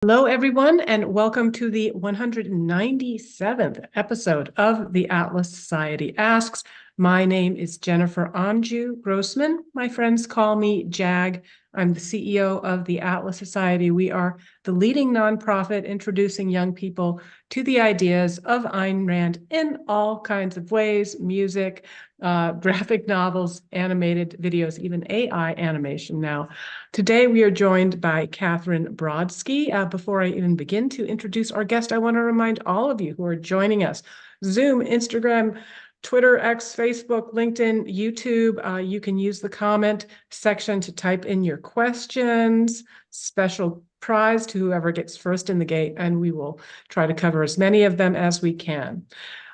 Hello, everyone, and welcome to the 197th episode of the Atlas Society Asks. My name is Jennifer Grossman. My friends call me JAG. I'm the CEO of the Atlas Society. We are the leading nonprofit introducing young people to the ideas of Ayn Rand in all kinds of ways: music, graphic novels, animated videos, even AI animation now. Today, we are joined by Katherine Brodsky. Before I even begin to introduce our guest, I want to remind all of you who are joining us, Zoom, Instagram, Twitter, X, Facebook, LinkedIn, YouTube. You can use the comment section to type in your questions. Special prize to whoever gets first in the gate, and we will try to cover as many of them as we can.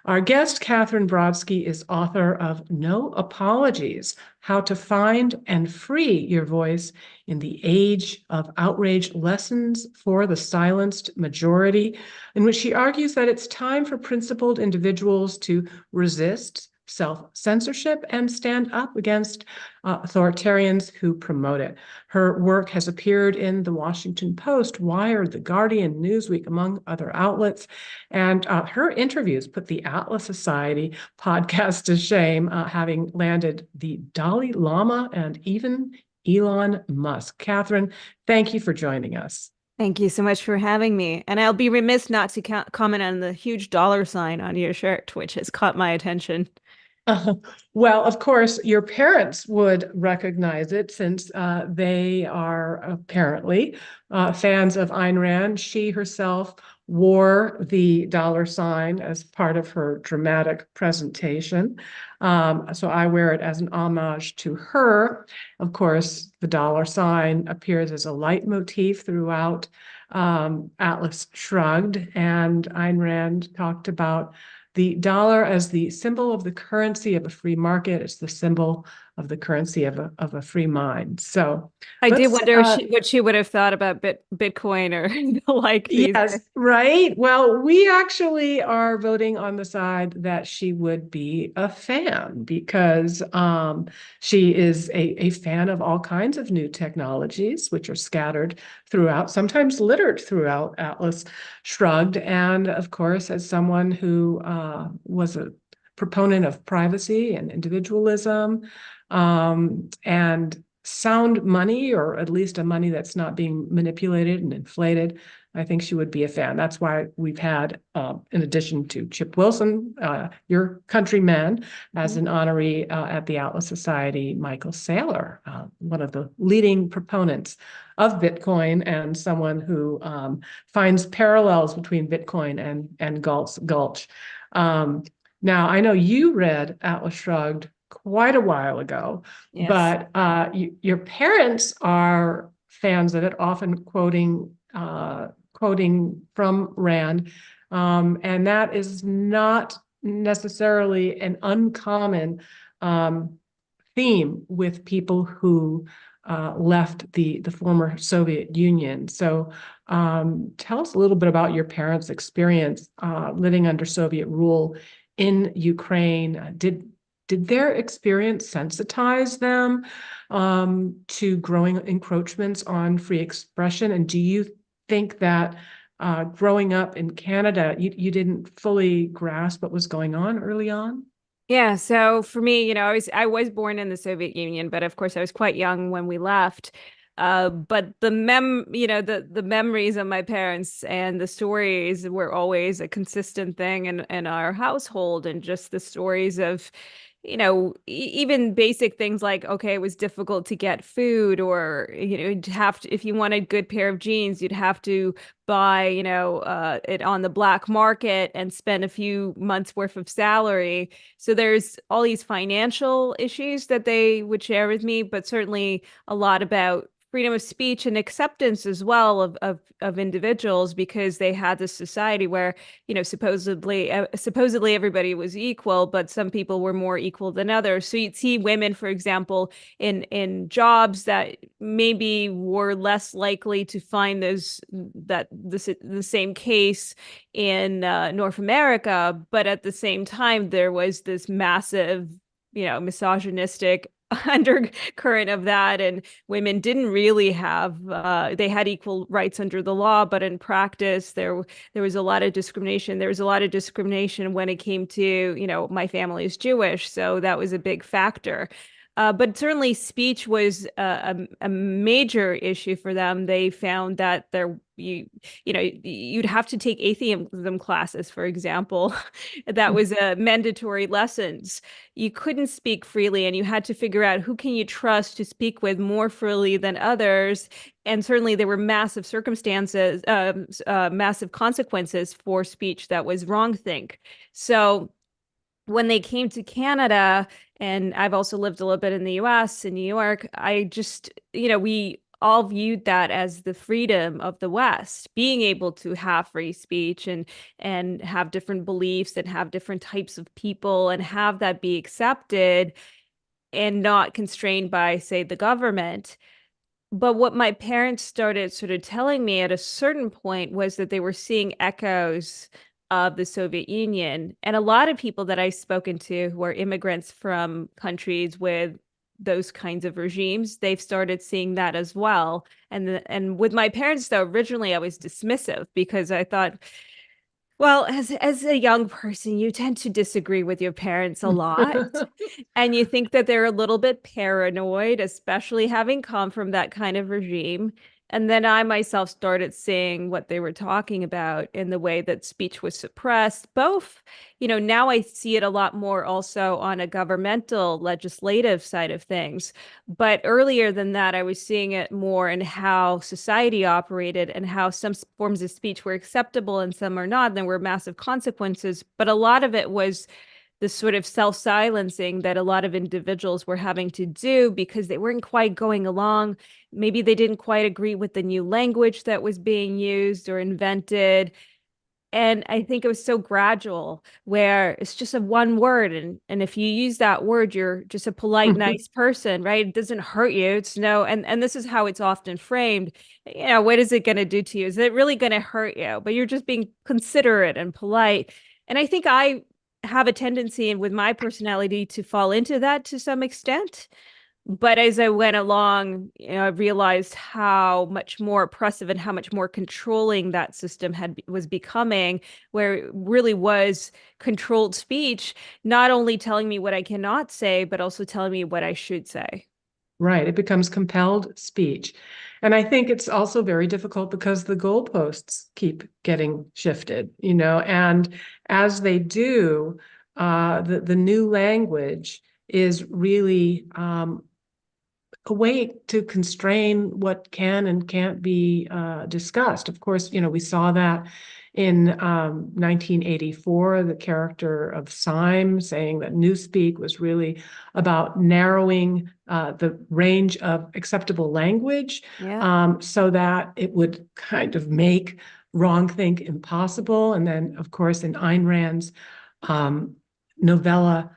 Our guest, Katherine Brodsky, is author of No Apologies: How to Find and Free Your Voice in the Age of Outrage Lessons for the Silenced Majority, in which she argues that it's time for principled individuals to resist self-censorship and stand up against authoritarians who promote it. Her work has appeared in The Washington Post, Wired, The Guardian, Newsweek, among other outlets. And her interviews put the Atlas Society podcast to shame, having landed the Dalai Lama and even Elon Musk. Katherine, thank you for joining us. Thank you so much for having me. And I'll be remiss not to comment on the huge dollar sign on your shirt, which has caught my attention. Well, of course, your parents would recognize it since they are apparently fans of Ayn Rand. She herself wore the dollar sign as part of her dramatic presentation. So I wear it as an homage to her. Of course, the dollar sign appears as a leitmotif throughout Atlas Shrugged, and Ayn Rand talked about the dollar as the symbol of the currency of a free market. It's the symbol of the currency of a free mind. So I did wonder what she would have thought about Bitcoin or the like these yes, days. right. Well, we actually are voting on the side that she would be a fan because she is a fan of all kinds of new technologies, which are scattered throughout, sometimes littered throughout Atlas Shrugged. And of course, as someone who was a proponent of privacy and individualism, and sound money, or at least a money that's not being manipulated and inflated, I think she would be a fan. That's why we've had, in addition to Chip Wilson, your countryman, as an honoree at the Atlas Society, Michael Saylor, one of the leading proponents of Bitcoin and someone who finds parallels between Bitcoin and Gulch. Now, I know you read Atlas Shrugged quite a while ago, Yes. but your parents are fans of it, often quoting from Rand, and that is not necessarily an uncommon theme with people who left the former Soviet Union. So tell us a little bit about your parents' experience living under Soviet rule in Ukraine. Did their experience sensitize them to growing encroachments on free expression? And do you think that growing up in Canada, you didn't fully grasp what was going on early on? Yeah, so for me, I was born in the Soviet Union, but of course I was quite young when we left. But the memories of my parents and the stories were always a consistent thing in our household, and just the stories of, even basic things like, okay, it was difficult to get food, or, you'd have to, if you wanted a good pair of jeans, you'd have to buy, it on the black market and spend a few months worth of salary. So there's all these financial issues that they would share with me, but certainly a lot about freedom of speech and acceptance as well of individuals, because they had this society where, supposedly everybody was equal, but some people were more equal than others. So you'd see women, for example, in jobs that maybe were less likely to find the same case in North America, but at the same time there was this massive, misogynistic undercurrent of that, and women didn't really have they had equal rights under the law, but in practice there was a lot of discrimination. There was a lot of discrimination when it came to, my family is Jewish, so that was a big factor. But certainly speech was a major issue for them. They found that you'd have to take atheism classes, for example. That was mandatory lessons. You couldn't speak freely, and you had to figure out who can you trust to speak with more freely than others. And certainly there were massive massive consequences for speech that was wrongthink. So when they came to Canada, and I've also lived a little bit in the US, in New York, I just, we all viewed that as the freedom of the West, being able to have free speech and have different beliefs and have different types of people and have that be accepted and not constrained by, say, the government. But what my parents started sort of telling me at a certain point was that they were seeing echoes of the Soviet Union. And a lot of people that I've spoken to who are immigrants from countries with those kinds of regimes, they've started seeing that as well. And with my parents, though, originally I was dismissive because I thought, well, as a young person, you tend to disagree with your parents a lot. And you think that they're a little bit paranoid, especially having come from that kind of regime. And then I myself started seeing what they were talking about in the way that speech was suppressed. Both, now I see it a lot more also on a governmental legislative side of things. But earlier than that, I was seeing it more in how society operated and how some forms of speech were acceptable and some are not. And there were massive consequences. But a lot of it was the sort of self-silencing that a lot of individuals were having to do because they weren't quite going along. Maybe they didn't quite agree with the new language that was being used or invented. And I think it was so gradual where it's just a one word. And if you use that word, you're just a polite, nice person, right? It doesn't hurt you. It's no, and this is how it's often framed. What is it going to do to you? Is it really going to hurt you? But you're just being considerate and polite. And I think I have a tendency and with my personality to fall into that to some extent. But as I went along, I realized how much more oppressive and how much more controlling that system was becoming, where it really was controlled speech, not only telling me what I cannot say, but also telling me what I should say. Right. It becomes compelled speech. And I think it's also very difficult because the goalposts keep getting shifted, and as they do, the new language is really a way to constrain what can and can't be discussed. Of course, we saw that in 1984, the character of Syme saying that Newspeak was really about narrowing the range of acceptable language, so that it would kind of make wrongthink impossible. And then, of course, in Ayn Rand's novella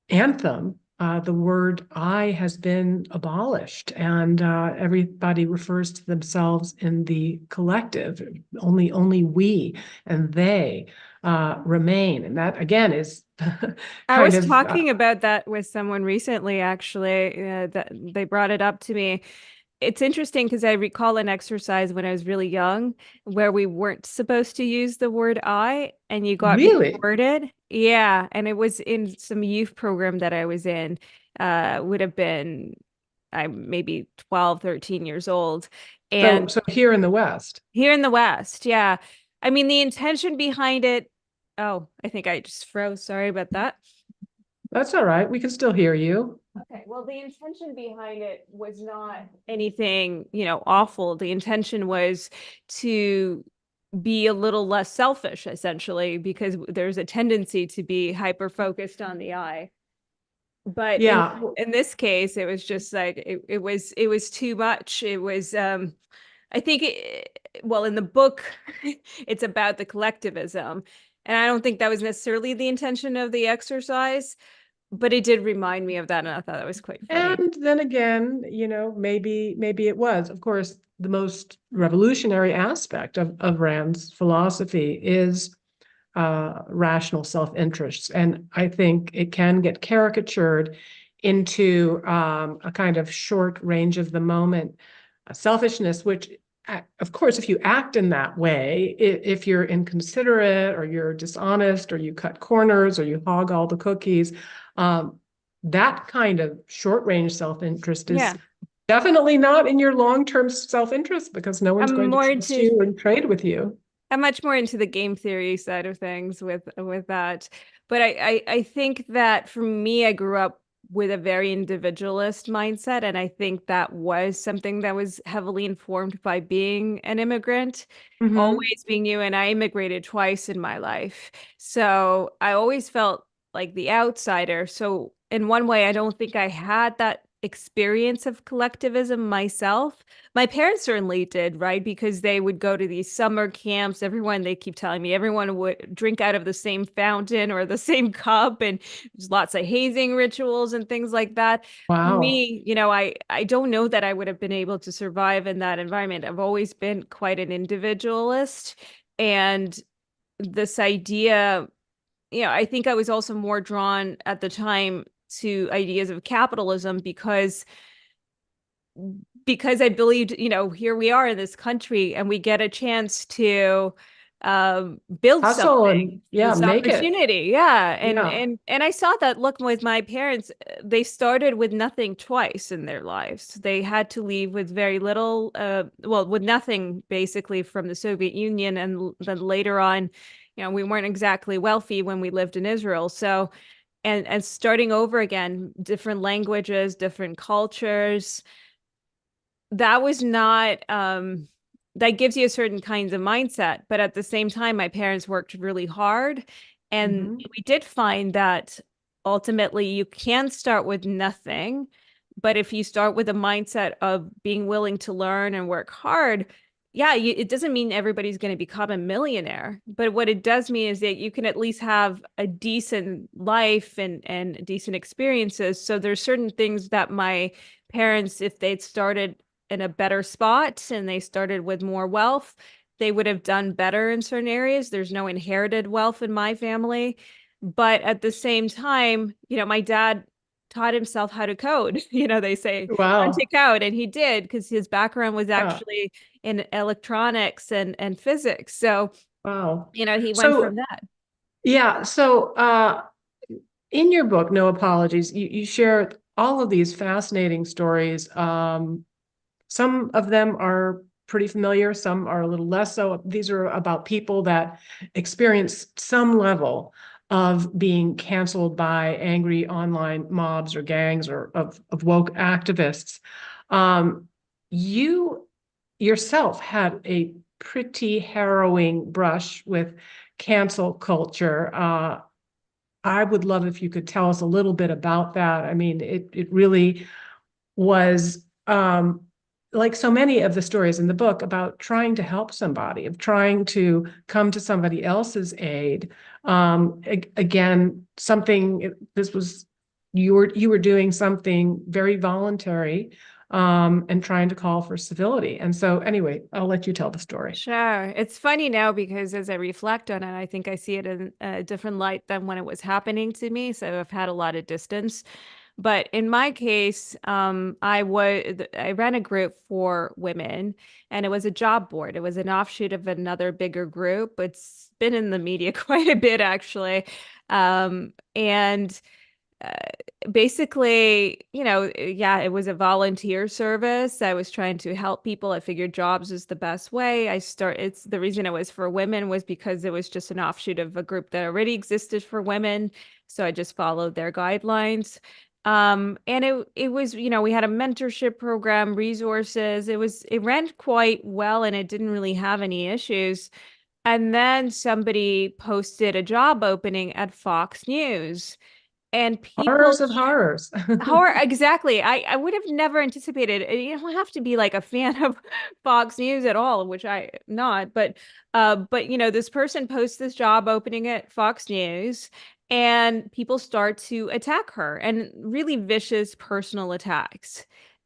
Anthem, the word I has been abolished, and everybody refers to themselves in the collective. Only we and they remain. And that, again, is I was talking about that with someone recently, actually, that they brought it up to me. It's interesting because I recall an exercise when I was really young where we weren't supposed to use the word I, and you got reworded. Yeah. And it was in some youth program that I was in, would have been maybe 12, 13 years old. And so here in the West. Here in the West, yeah. I mean, the intention behind it. Oh, I think I just froze. Sorry about that. That's all right. We can still hear you. Okay, well, the intention behind it was not anything, awful. The intention was to be a little less selfish, essentially, because there's a tendency to be hyper focused on the I. But yeah, in this case, it was just like it was too much. It was I think in the book, it's about the collectivism, and I don't think that was necessarily the intention of the exercise. But it did remind me of that, and I thought that was quite funny. And then again, maybe it was. Of course, the most revolutionary aspect of Rand's philosophy is rational self-interest. And I think it can get caricatured into a kind of short range of the moment selfishness, which, of course, if you act in that way, if you're inconsiderate or you're dishonest or you cut corners or you hog all the cookies, that kind of short range self-interest is Yeah. definitely not in your long-term self-interest, because no one's I'm going to more trust into you and trade with you. I'm much more into the game theory side of things with that. But I think that for me, I grew up with a very individualist mindset. And I think that was something that was heavily informed by being an immigrant, Mm-hmm. always being you. And I immigrated twice in my life. So I always felt like the outsider. So in one way, I don't think I had that experience of collectivism myself. My parents certainly did, right? Because they would go to these summer camps. They keep telling me, everyone would drink out of the same fountain or the same cup, and there's lots of hazing rituals and things like that. For Wow. me, I don't know that I would have been able to survive in that environment. I've always been quite an individualist. And this idea, I think I was also more drawn at the time to ideas of capitalism because I believed, here we are in this country and we get a chance to build Hustle something, and, yeah, this make it. opportunity. Yeah. And Yeah. and I saw that look with my parents, they started with nothing twice in their lives. They had to leave with very little, with nothing basically from the Soviet Union. And then later on, we weren't exactly wealthy when we lived in Israel. So, and starting over again, different languages, different cultures, that was not that gives you a certain kinds of mindset. But at the same time, my parents worked really hard, and Mm-hmm. we did find that ultimately you can start with nothing, but if you start with a mindset of being willing to learn and work hard, yeah, it doesn't mean everybody's going to become a millionaire, but what it does mean is that you can at least have a decent life and decent experiences. So there's certain things that my parents, if they'd started in a better spot and they started with more wealth, they would have done better in certain areas. There's no inherited wealth in my family. But at the same time, my dad taught himself how to code. They say learn to Wow. code, and he did because his background was Yeah. actually in electronics and physics. So, Wow. he went from So, that. yeah. So, in your book, No Apologies, you share all of these fascinating stories. Some of them are pretty familiar, some are a little less so. These are about people that experienced some level of being canceled by angry online mobs or gangs or of woke activists. You yourself had a pretty harrowing brush with cancel culture. I would love if you could tell us a little bit about that. I mean, it really was, like so many of the stories in the book, about trying to help somebody, of trying to come to somebody else's aid. Again, this was, you were doing something very voluntary, and trying to call for civility. And so anyway, I'll let you tell the story. Sure. It's funny now because as I reflect on it, I think I see it in a different light than when it was happening to me. So I've had a lot of distance. But in my case, I ran a group for women, and it was a job board. It was an offshoot of another bigger group. It's been in the media quite a bit, actually. And uh, basically, yeah, it was a volunteer service. I was trying to help people. I figured jobs is the best way. It's the reason it was for women was because it was just an offshoot of a group that already existed for women. So I just followed their guidelines. And it was, we had a mentorship program, resources. It ran quite well and it didn't really have any issues. And then somebody posted a job opening at Fox News, and people Horrors of horrors. how are exactly I would have never anticipated. You don't have to be like a fan of Fox News at all, which I am not, but this person posts this job opening at Fox News, and people start to attack her, and really vicious personal attacks.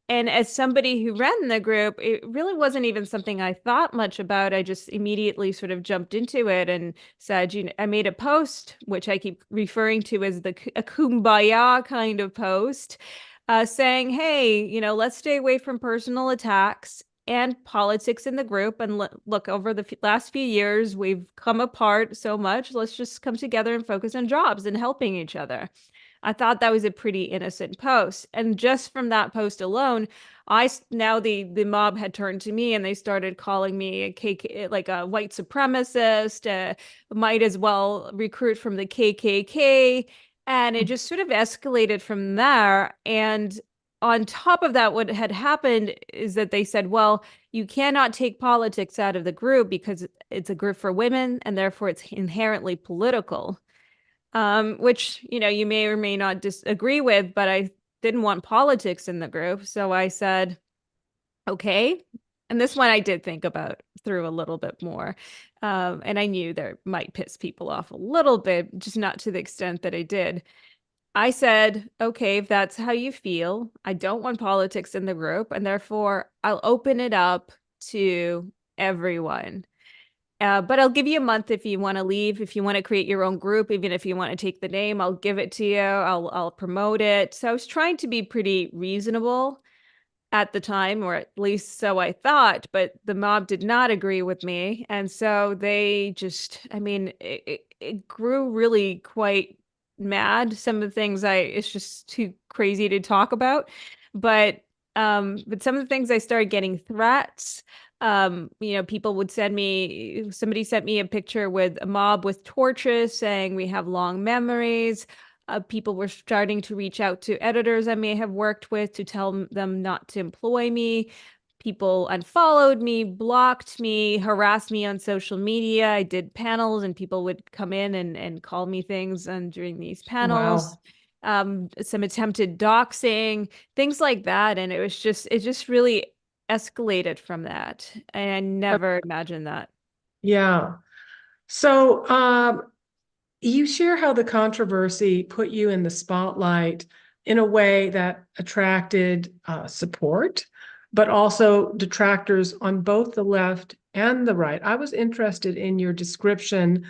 And as somebody who ran the group, it really wasn't even something I thought much about. I just immediately sort of jumped into it and said, I made a post, which I keep referring to as a kumbaya kind of post, saying, hey, let's stay away from personal attacks and politics in the group. And look, over the last few years, we've come apart so much. Let's just come together and focus on jobs and helping each other. I thought that was a pretty innocent post. And just from that post alone, now the mob had turned to me and they started calling me like a white supremacist, might as well recruit from the KKK. And it just sort of escalated from there. And on top of that, what had happened is that they said, well, you cannot take politics out of the group because it's a group for women and therefore it's inherently political. Which, you may or may not disagree with, but I didn't want politics in the group. So I said, okay. And this one I did think about through a little bit more. And I knew that might piss people off a little bit, just not to the extent that I did. I said, okay, if that's how you feel, I don't want politics in the group, and therefore I'll open it up to everyone. But I'll give you a month if you want to leave, if you want to create your own group, even if you want to take the name, I'll give it to you. I'll promote it. So I was trying to be pretty reasonable at the time, or at least so I thought, but the mob did not agree with me. And so they just, it grew really quite mad. Some of the things it's just too crazy to talk about. But some of the things I started getting threats. People would somebody sent me a picture with a mob with torches saying we have long memories. People were starting to reach out to editors I may have worked with to tell them not to employ me. People unfollowed me, blocked me, harassed me on social media. I did panels and people would come in and call me things during these panels. Wow. Some attempted doxing, things like that. And it just really escalated from that. And I never imagined that. Yeah. So, you share how the controversy put you in the spotlight in a way that attracted support, but also detractors on both the left and the right. I was interested in your description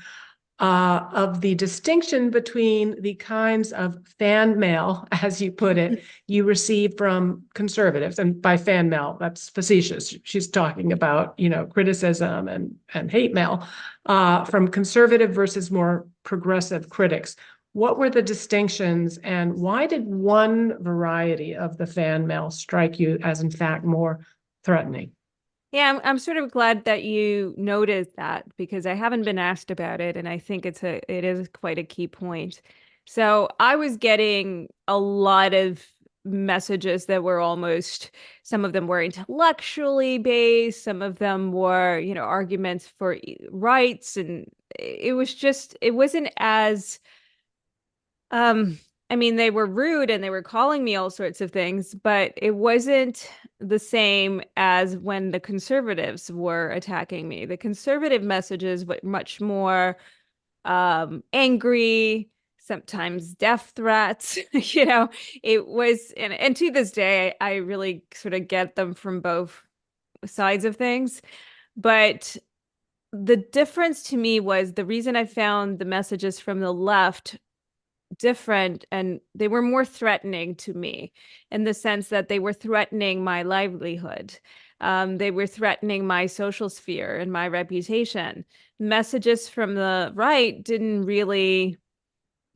of the distinction between the kinds of fan mail, as you put it, you receive from conservatives. And by fan mail, that's facetious. She's talking about, criticism and hate mail from conservative versus more progressive critics. What were the distinctions, and why did one variety of the fan mail strike you as, in fact, more threatening? Yeah, I'm sort of glad that you noticed that because I haven't been asked about it, and I think it is quite a key point. So I was getting a lot of messages that were some of them were intellectually based, some of them were, arguments for rights, and it wasn't as they were rude and they were calling me all sorts of things, but it wasn't the same as when the conservatives were attacking me. The conservative messages were much more angry, sometimes death threats. It was, and to this day, I really sort of get them from both sides of things. But the difference to me was the reason I found the messages from the left different, and they were more threatening to me in the sense that they were threatening my livelihood. They were threatening my social sphere and my reputation. Messages from the right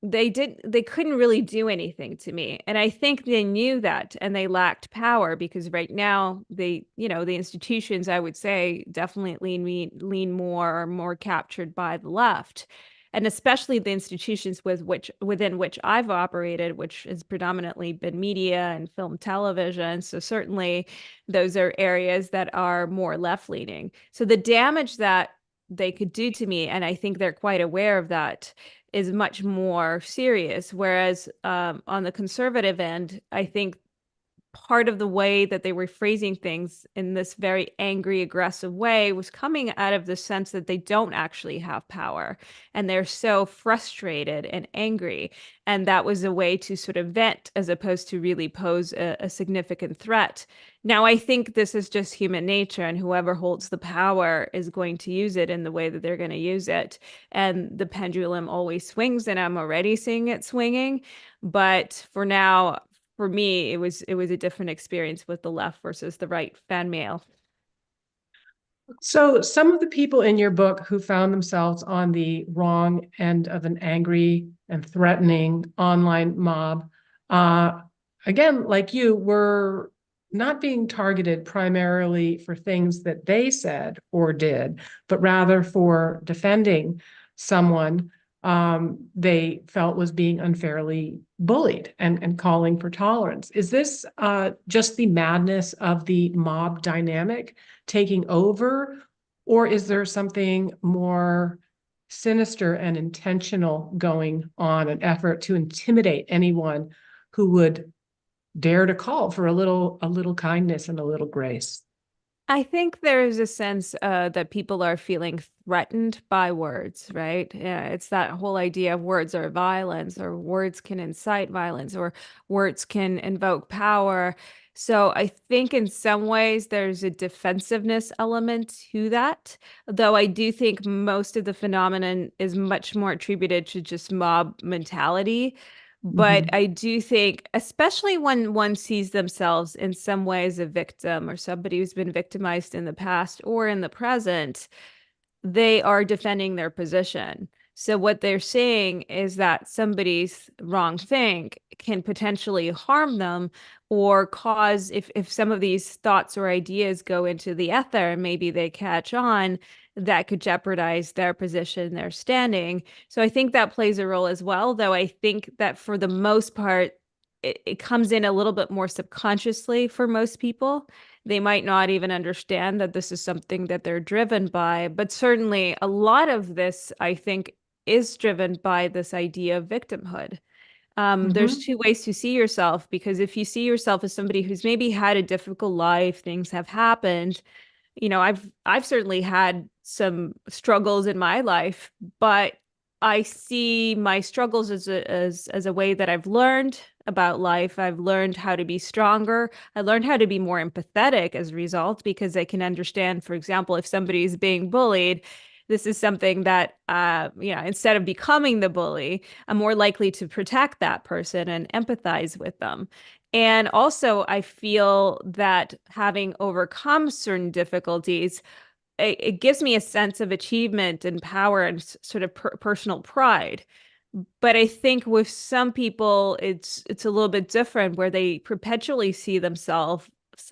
they couldn't really do anything to me. And I think they knew that, and they lacked power because right now the institutions, I would say, definitely lean more captured by the left. And especially the institutions within which I've operated, which has predominantly been media and film, television. So certainly those are areas that are more left-leaning. So the damage that they could do to me, and I think they're quite aware of that, is much more serious. Whereas on the conservative end, I think part of the way that they were phrasing things in this very angry, aggressive way was coming out of the sense that they don't actually have power and they're so frustrated and angry. And that was a way to sort of vent as opposed to really pose a significant threat. Now, I think this is just human nature, and whoever holds the power is going to use it in the way that they're going to use it. And the pendulum always swings, and I'm already seeing it swinging. But for now, for me, it was a different experience with the left versus the right fan mail. So some of the people in your book who found themselves on the wrong end of an angry and threatening online mob, uh, again, like you, were not being targeted primarily for things that they said or did, but rather for defending someone they felt was being unfairly bullied and calling for tolerance. Is this just the madness of the mob dynamic taking over, or is there something more sinister and intentional going on, an effort to intimidate anyone who would dare to call for a little kindness and a little grace? I think there is a sense that people are feeling threatened by words, right? Yeah, it's that whole idea of words are violence, or words can incite violence, or words can invoke power. So I think in some ways there's a defensiveness element to that, though I do think most of the phenomenon is much more attributed to just mob mentality. But Mhm. I do think, especially when one sees themselves in some ways a victim or somebody who's been victimized in the past or in the present, they are defending their position. So what they're saying is that somebody's wrong thing can potentially harm them or cause, if some of these thoughts or ideas go into the ether and maybe they catch on, that could jeopardize their position, their standing. So I think that plays a role as well, though I think that for the most part, it comes in a little bit more subconsciously for most people. They might not even understand that this is something that they're driven by, but certainly a lot of this, I think, is driven by this idea of victimhood. There's Mhm. two ways to see yourself, because if you see yourself as somebody who's maybe had a difficult life, things have happened, I've certainly had some struggles in my life, but I see my struggles as a way that I've learned about life. I've learned how to be stronger. I learned how to be more empathetic as a result, because I can understand, for example, if somebody is being bullied, this is something that instead of becoming the bully, I'm more likely to protect that person and empathize with them. And also, I feel that having overcome certain difficulties, it gives me a sense of achievement and power and sort of personal pride. But I think with some people, it's a little bit different, where they perpetually see themselves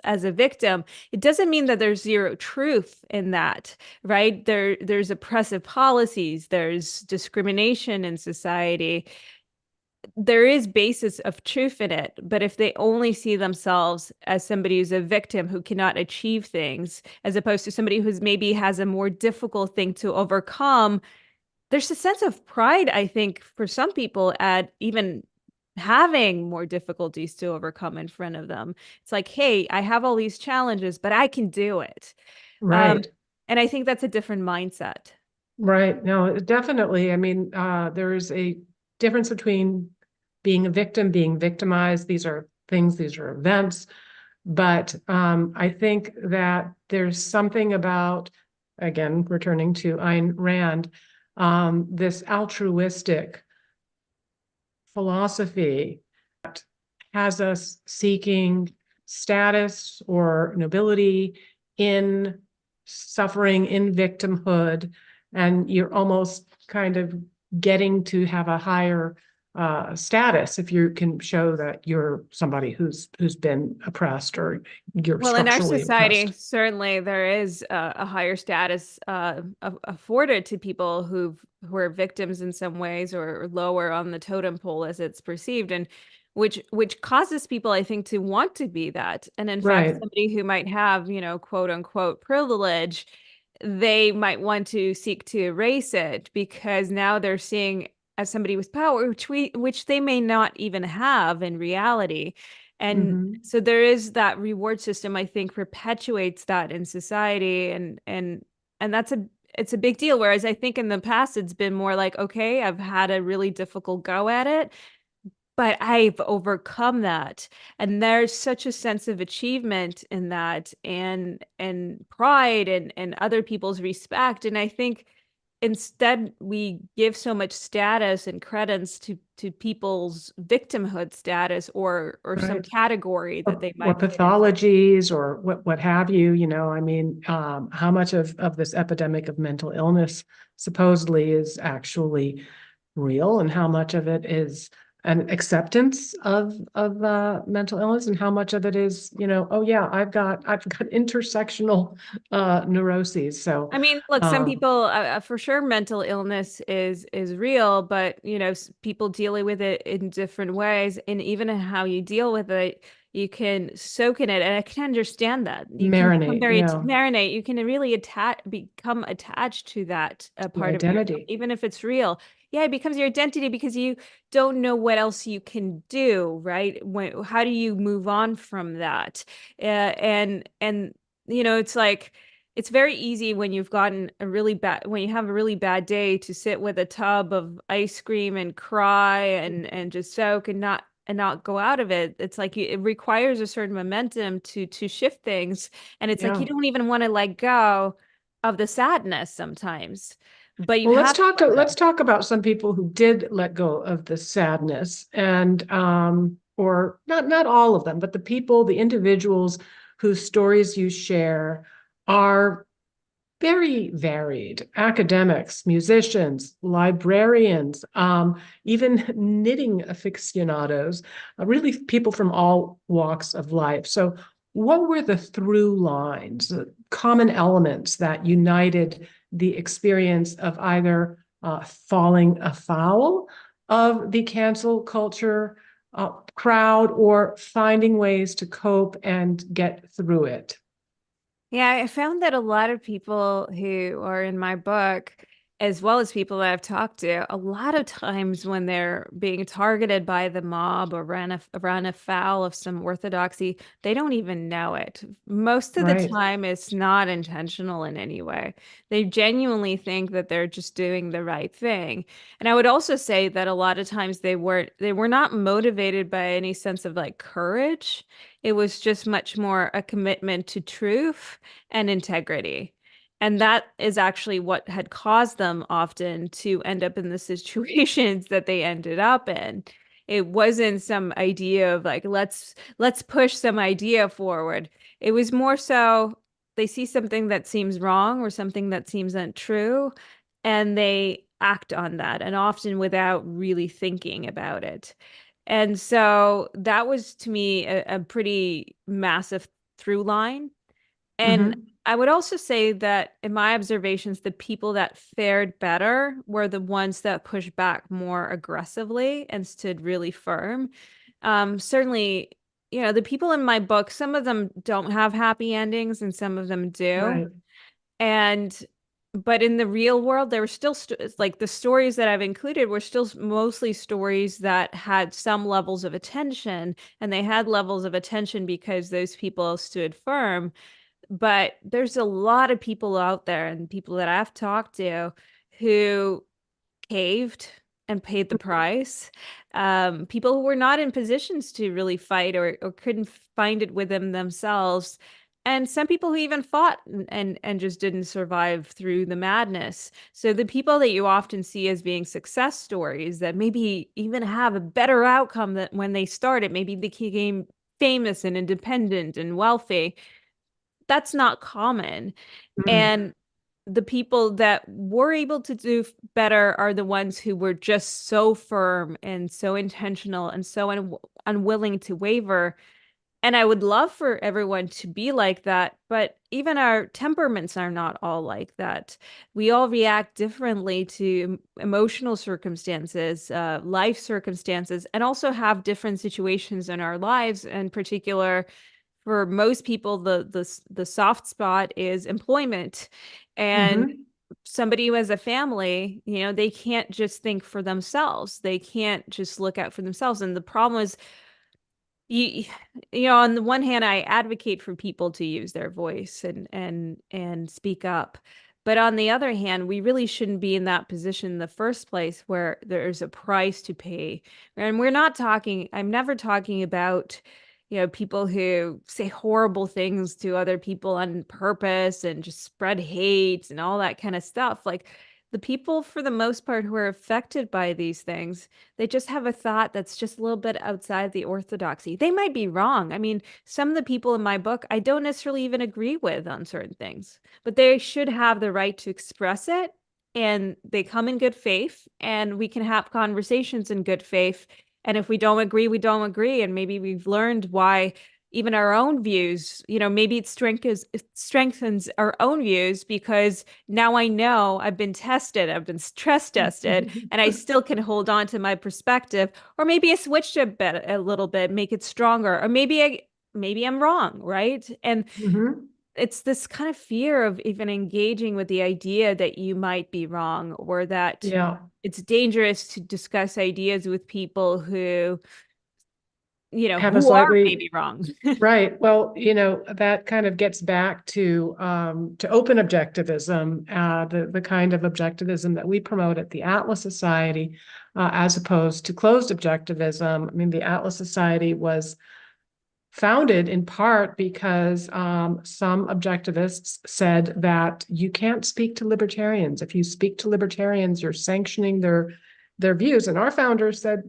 as a victim. It doesn't mean that there's zero truth in that, right? There's oppressive policies, there's discrimination in society, there is basis of truth in it. But if they only see themselves as somebody who's a victim who cannot achieve things, as opposed to somebody who's maybe has a more difficult thing to overcome, there's a sense of pride, I think, for some people at even having more difficulties to overcome in front of them. It's like, hey, I have all these challenges, but I can do it. Um, Right. and I think that's a different mindset. Right. No, definitely. I mean, there is a difference between being a victim, being victimized. These are things, these are events. But I think that there's something about, again, returning to Ayn Rand, this altruistic philosophy has us seeking status or nobility in suffering, in victimhood, and you're almost kind of getting to have a higher status if you can show that you're somebody who's been oppressed or you're Well, in our structurally society, oppressed. certainly there is a higher status afforded to people who are victims in some ways, or lower on the totem pole as it's perceived, and which causes people, I think, to want to be that. And in fact, Right. somebody who might have, quote unquote privilege, they might want to seek to erase it, because now they're seeing as somebody with power, which they may not even have in reality. And Mm-hmm. so there is that reward system, I think, perpetuates that in society. And that's it's a big deal. Whereas I think in the past, it's been more like, okay, I've had a really difficult go at it, but I've overcome that. And there's such a sense of achievement in that, and pride, and other people's respect. And I think instead we give so much status and credence to people's victimhood status, or some Right. category that they Or might fit into. pathologies or what have you, I mean, how much of this epidemic of mental illness supposedly is actually real, and how much of it is an acceptance of mental illness, and how much of it is, oh yeah, I've got intersectional neuroses. So I mean, look, some um, people, for sure, mental illness is real, but people dealing with it in different ways, and even in how you deal with it, you can soak in it, and I can understand that. You can become marinate, very yeah, marinate. You can really become attached to that the part of yourself, identity. even if it's real. Yeah, it becomes your identity because you don't know what else you can do, right? How do you move on from that? And it's like it's very easy when when you have a really bad day to sit with a tub of ice cream and cry and just soak and not go out of it. It's like it requires a certain momentum to shift things. And it's like Yeah. you don't even want to let go of the sadness sometimes, but you Well, have to let let's go. talk about some people who did let go of the sadness, and or not all of them, but the individuals whose stories you share are very varied: academics, musicians, librarians, even knitting aficionados, really people from all walks of life. So, what were the through lines, the common elements that united the experience of either falling afoul of the cancel culture crowd, or finding ways to cope and get through it? Yeah, I found that a lot of people who are in my book, as well as people that I've talked to, a lot of times when they're being targeted by the mob or run afoul of some orthodoxy, they don't even know it. Most of the Right. time, it's not intentional in any way. They genuinely think that they're just doing the right thing. And I would also say that a lot of times they were not motivated by any sense of like courage. It was just much more a commitment to truth and integrity. And that is actually what had caused them often to end up in the situations that they ended up in. It wasn't some idea of like, let's push some idea forward. It was more so they see something that seems wrong or something that seems untrue, and they act on that, and often without really thinking about it. And so that was to me a pretty massive through line. And Mm-hmm. I would also say that in my observations, the people that fared better were the ones that pushed back more aggressively and stood really firm. Certainly, the people in my book, some of them don't have happy endings and some of them do. Right. And but in the real world, there were still like the stories that I've included were still mostly stories that had some levels of attention, and they had levels of attention because those people stood firm. But there's a lot of people out there and people that I've talked to who caved and paid the price. People who were not in positions to really fight, or couldn't find it within themselves. And some people who even fought and just didn't survive through the madness. So the people that you often see as being success stories that maybe even have a better outcome than when they started, maybe they became famous and independent and wealthy, that's not common. Mm. And the people that were able to do better are the ones who were just so firm and so intentional and so unwilling to waver. And I would love for everyone to be like that, but even our temperaments are not all like that. We all react differently to emotional circumstances, life circumstances, and also have different situations in our lives. In particular, for most people, the soft spot is employment. And Mm-hmm. somebody who has a family, they can't just think for themselves. They can't just look out for themselves. And the problem is you you know, on the one hand, I advocate for people to use their voice and speak up. But on the other hand, we really shouldn't be in that position in the first place where there's a price to pay. And I'm never talking about, people who say horrible things to other people on purpose and just spread hate and all that kind of stuff. Like, the people, for the most part, who are affected by these things, they just have a thought that's just a little bit outside the orthodoxy. They might be wrong. I mean, some of the people in my book, I don't necessarily even agree with on certain things, but they should have the right to express it. And they come in good faith, and we can have conversations in good faith. And if we don't agree, we don't agree. And maybe we've learned why even our own views, maybe it strengthens our own views, because now I know I've been tested, I've been stress tested, and I still can hold on to my perspective. Or maybe I switched a little bit, make it stronger. Or maybe I'm wrong, right? And Mhm. it's this kind of fear of even engaging with the idea that you might be wrong, or that Yeah. it's dangerous to discuss ideas with people Have a who are slightly maybe wrong. right. Well, that kind of gets back to open objectivism, the kind of objectivism that we promote at the Atlas Society, as opposed to closed objectivism. I mean, the Atlas Society was founded in part because some objectivists said that you can't speak to libertarians. If you speak to libertarians, you're sanctioning their views. And our founders said,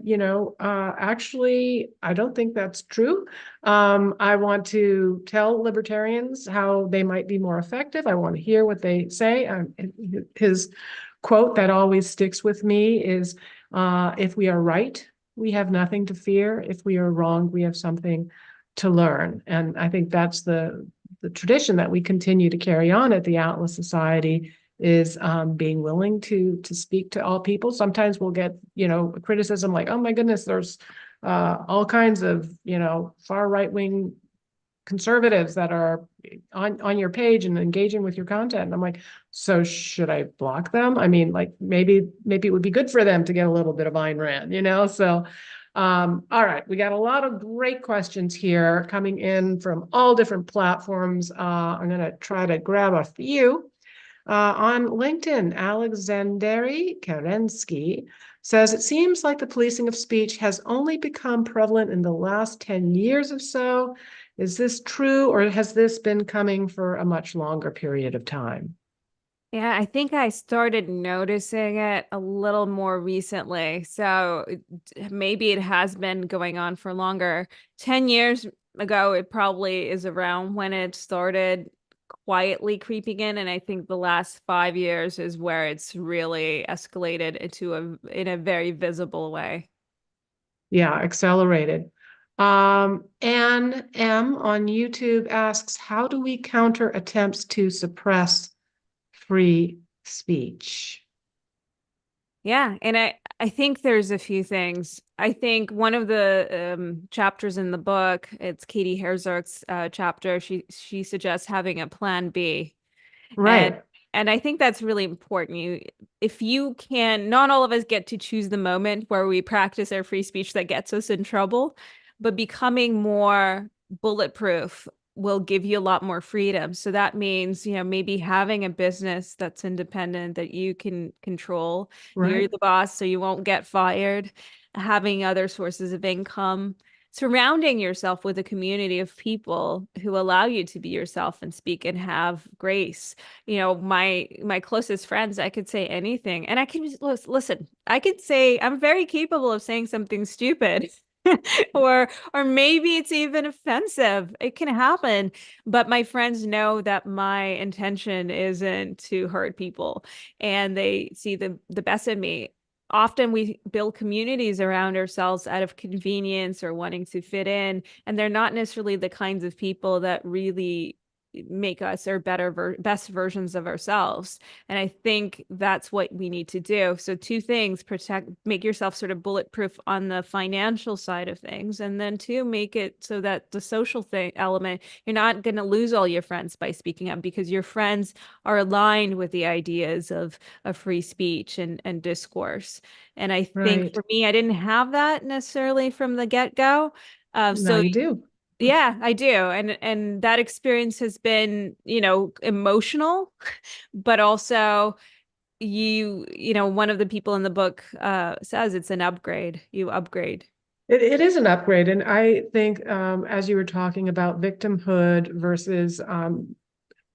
actually, I don't think that's true. I want to tell libertarians how they might be more effective. I want to hear what they say. His quote that always sticks with me is, if we are right, we have nothing to fear. If we are wrong, we have something to learn. And I think that's the tradition that we continue to carry on at the Atlas Society, is being willing to speak to all people. Sometimes we'll get, criticism like, oh my goodness, there's all kinds of, far right-wing conservatives that are on your page and engaging with your content. And I'm like, so should I block them? I mean, like maybe it would be good for them to get a little bit of Ayn Rand. So all right, we got a lot of great questions here coming in from all different platforms. I'm going to try to grab a few. On LinkedIn, Alexanderi Kerensky says, it seems like the policing of speech has only become prevalent in the last 10 years or so. Is this true, or has this been coming for a much longer period of time? Yeah, I think I started noticing it a little more recently. So maybe it has been going on for longer. 10 years ago, it probably is around when it started quietly creeping in. And I think the last 5 years is where it's really escalated in a very visible way. Yeah, accelerated. Ann M on YouTube asks, how do we counter attempts to suppress free speech? Yeah, and I think there's a few things. I think one of the chapters in the book, it's Katie Herzog's chapter. She suggests having a plan B, and Right, and I think that's really important. If you can, not all of us get to choose the moment where we practice our free speech that gets us in trouble, but becoming more bulletproof will give you a lot more freedom. So that means, maybe having a business that's independent that you can control. You're right, the boss, so you won't get fired. Having other sources of income, surrounding yourself with a community of people who allow you to be yourself and speak and have grace. My closest friends, I could say anything, and I can just listen. I could say I'm very capable of saying something stupid. Or maybe it's even offensive. It can happen, but my friends know that my intention isn't to hurt people, and they see the best in me. Often we build communities around ourselves out of convenience or wanting to fit in, and they're not necessarily the kinds of people that really make us our best versions of ourselves. And I think that's what we need to do. So two things: make yourself sort of bulletproof on the financial side of things, and then two, make it so that the social thing element, you're not going to lose all your friends by speaking up, because your friends are aligned with the ideas of free speech and discourse. And I think right. for me, I didn't have that necessarily from the get-go. Now So you do. yeah, I do. And that experience has been, emotional, but also one of the people in the book says it's an upgrade. You upgrade. It is an upgrade. And I think, as you were talking about victimhood versus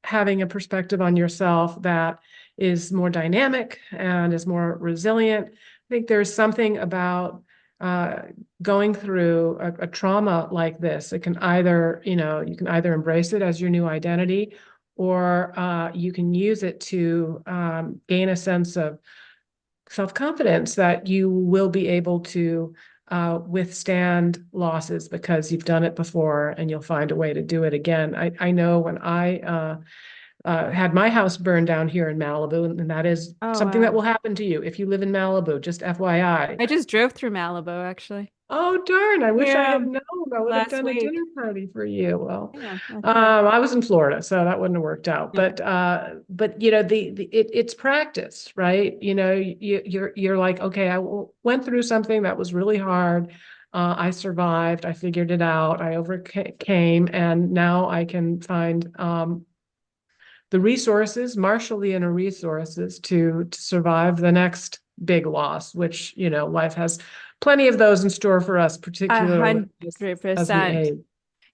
having a perspective on yourself that is more dynamic and is more resilient, I think there's something about uh, going through a trauma like this. It can either, you can either embrace it as your new identity, or you can use it to gain a sense of self-confidence that you will be able to withstand losses because you've done it before and you'll find a way to do it again. I know when I had my house burned down here in Malibu, and that is Oh, something that wow. will happen to you if you live in Malibu, just FYI. I just drove through Malibu, actually. Oh, darn. I wish I Yeah, had known. I would have last done a dinner week. party for you. Well, Yeah, that's right. I was in Florida, so that wouldn't have worked out. Okay. But it's practice, right? You're like, okay, went through something that was really hard. I survived. I figured it out. I overcame, and now I can find the resources, marshal the inner resources to survive the next big loss, which, life has plenty of those in store for us, A particularly hundred as we percent. age.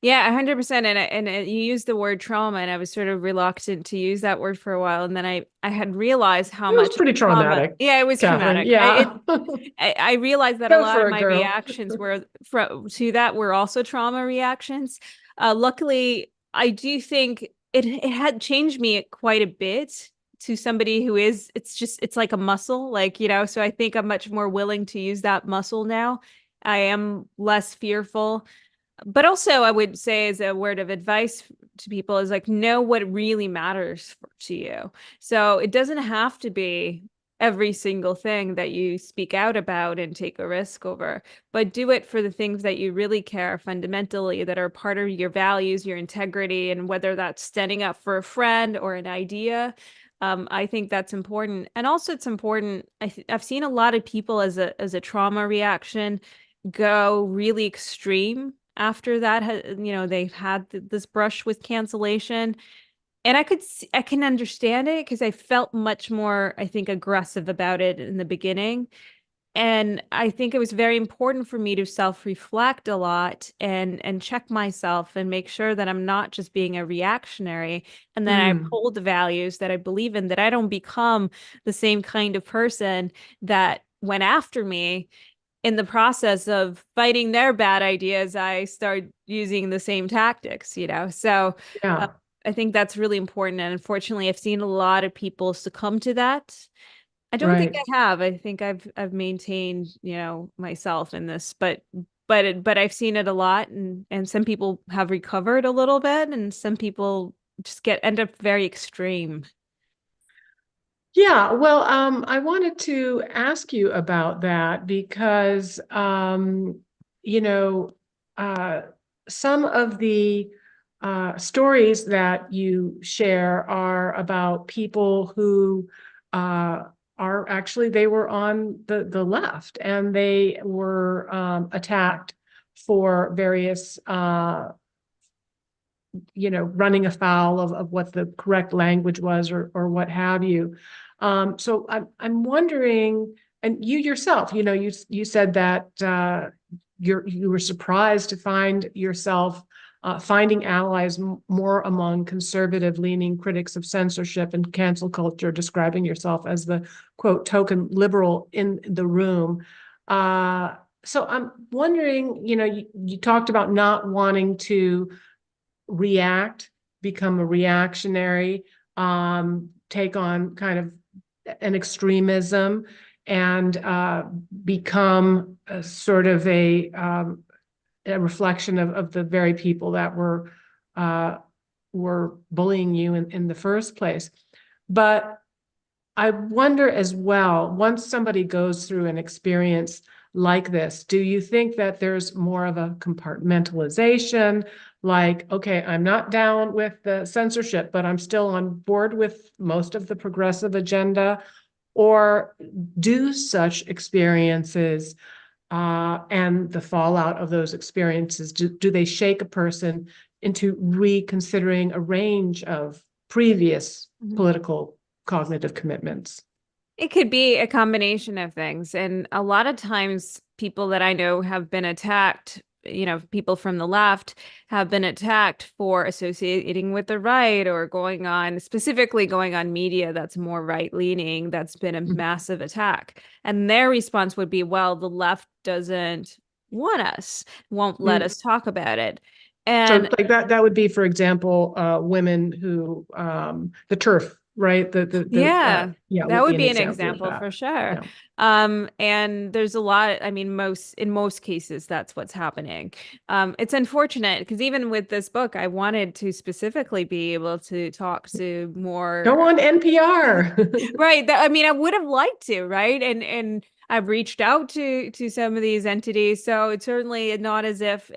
Yeah, 100%. You used the word trauma, and I was sort of reluctant to use that word for a while. And then I had realized how It was much pretty trauma. traumatic, Yeah, it was Catherine. traumatic. Yeah. I realized that a Go lot of for it, my girl. reactions to that were also trauma reactions. Luckily, I do think it had changed me quite a bit to somebody who is, it's like a muscle, like, so I think I'm much more willing to use that muscle now. I am less fearful, but also I would say, as a word of advice to people, is like, know what really matters to you. So it doesn't have to be every single thing that you speak out about and take a risk over, but do it for the things that you really care fundamentally, that are part of your values, your integrity, and whether that's standing up for a friend or an idea. I think that's important. And also it's important, I've seen a lot of people as a trauma reaction go really extreme after that. They've had this brush with cancellation, and I can understand it, because I felt much more, I think, aggressive about it in the beginning. And I think it was very important for me to self-reflect a lot and check myself and make sure that I'm not just being a reactionary, and that I Mm, uphold the values that I believe in, that I don't become the same kind of person that went after me. In the process of fighting their bad ideas, I start using the same tactics. So uh, yeah, I think that's really important. And unfortunately, I've seen a lot of people succumb to that. I don't think right. I have. I think I've maintained, myself in this, but I've seen it a lot, and some people have recovered a little bit, and some people just end up very extreme. Yeah, well, I wanted to ask you about that because, you know, uh, some of the stories that you share are about people who uh, are actually, they were on the left, and they were attacked for various running afoul of what the correct language was, or what have you. So I'm wondering, and you yourself, you said that you were surprised to find yourself finding allies more among conservative leaning critics of censorship and cancel culture, describing yourself as the quote token liberal in the room. So I'm wondering, you talked about not wanting to react, become a reactionary, take on kind of an extremism, and become a sort of a reflection of the very people that were bullying you in the first place. But I wonder as well, once somebody goes through an experience like this, do you think that there's more of a compartmentalization? Like, okay, I'm not down with the censorship, but I'm still on board with most of the progressive agenda? Or do such experiences and the fallout of those experiences? Do they shake a person into reconsidering a range of previous political cognitive commitments? It could be a combination of things. And a lot of times, people that I know have been attacked, people from the left have been attacked for associating with the right or specifically going on media that's more right leaning. That's been a massive attack. And their response would be, well, the left doesn't want us, won't let us talk about it. And so like that would be, for example, women who, the turf, right? Yeah, that would be would an be an example of example that. for sure. Yeah. And there's a lot, I mean, in most cases, that's what's happening. It's unfortunate because even with this book, I wanted to specifically be able to talk to more. Go on NPR. Right. I mean, I would have liked to, right? And I've reached out to some of these entities, so it's certainly not as if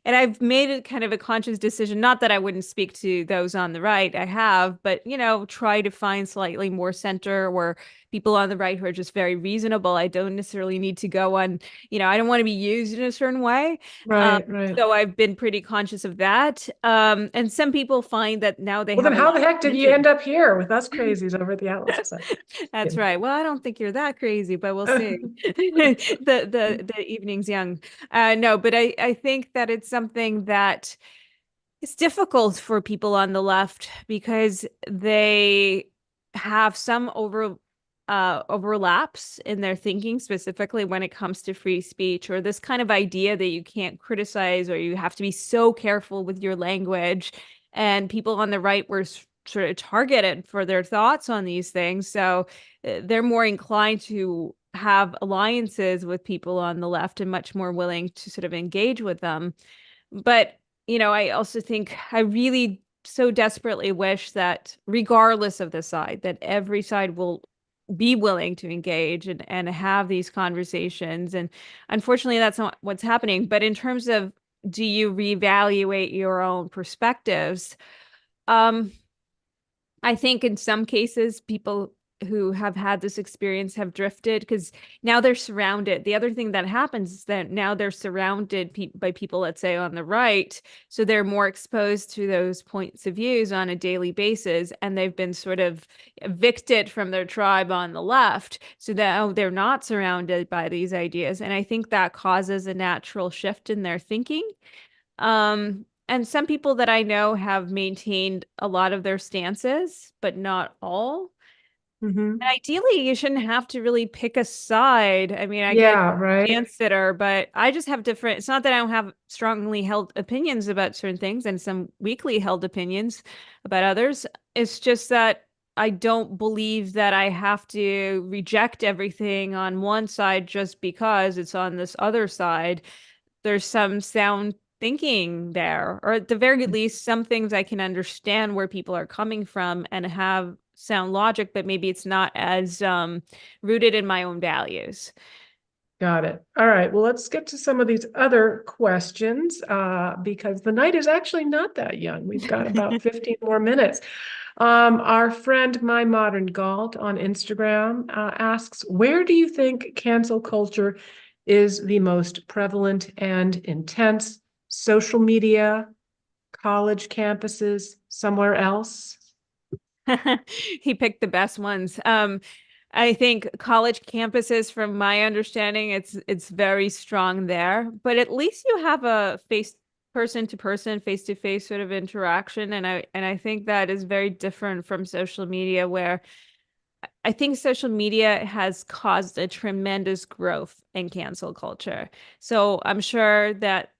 and I've made it kind of a conscious decision, not that I wouldn't speak to those on the right, I have, but try to find slightly more center or people on the right who are just very reasonable. I don't necessarily need to go on, I don't want to be used in a certain way. Right. So I've been pretty conscious of that. And some people find that now they Well, have then a how lot the of heck did you attention. end up here with us crazies over at the Atlas Society? That's right. Well, I don't think you're that crazy, but we'll see. The evening's young. No, but I think that it's something that it's difficult for people on the left because they have some overlaps in their thinking, specifically when it comes to free speech, or this kind of idea that you can't criticize or you have to be so careful with your language. And people on the right were sort of targeted for their thoughts on these things. So they're more inclined to have alliances with people on the left and much more willing to sort of engage with them. But I also think I really so desperately wish that regardless of the side, that every side will be willing to engage and have these conversations. And unfortunately, that's not what's happening. But in terms of, do you reevaluate your own perspectives? I think in some cases, people who have had this experience have drifted because now they're surrounded. The other thing that happens is that now they're surrounded by people, let's say, on the right. So they're more exposed to those points of views on a daily basis. And they've been sort of evicted from their tribe on the left. So that they're not surrounded by these ideas. And I think that causes a natural shift in their thinking. And some people that I know have maintained a lot of their stances, but not all. And ideally, you shouldn't have to really pick a side. I mean, I get Yeah, right. chance sitter, but I just have different. It's not that I don't have strongly held opinions about certain things and some weakly held opinions about others. It's just that I don't believe that I have to reject everything on one side just because it's on this other side. There's some sound thinking there, or at the very least, some things I can understand where people are coming from and have sound logic, but maybe it's not as rooted in my own values. Got it. All right. Well, let's get to some of these other questions because the night is actually not that young. We've got about 15 more minutes. Our friend, My Modern Galt on Instagram asks, where do you think cancel culture is the most prevalent and intense? Social media, college campuses, somewhere else? He picked the best ones. I think college campuses, from my understanding, it's very strong there. But at least you have a person to person, face to face sort of interaction, and I think that is very different from social media, where I think social media has caused a tremendous growth in cancel culture. So I'm sure that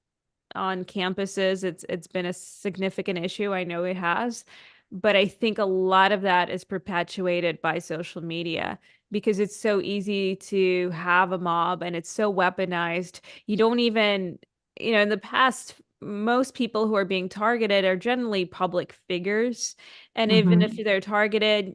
on campuses, it's been a significant issue. I know it has, but I think a lot of that is perpetuated by social media because it's so easy to have a mob and it's so weaponized. You don't even, in the past, most people who are being targeted are generally public figures. And even if they're targeted,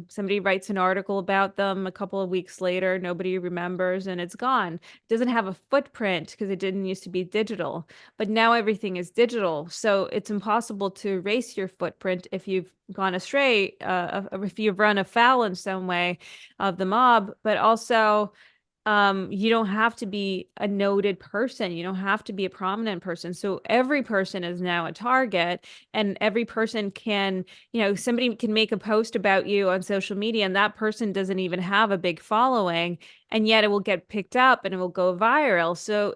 somebody writes an article about them a couple of weeks later, nobody remembers and it's gone. It doesn't have a footprint because it didn't used to be digital, but now everything is digital. So it's impossible to erase your footprint if you've gone astray, if you've run afoul in some way of the mob, but also you don't have to be a noted person. You don't have to be a prominent person. So every person is now a target, and every person can, somebody can make a post about you on social media, and that person doesn't even have a big following, and yet it will get picked up and it will go viral. So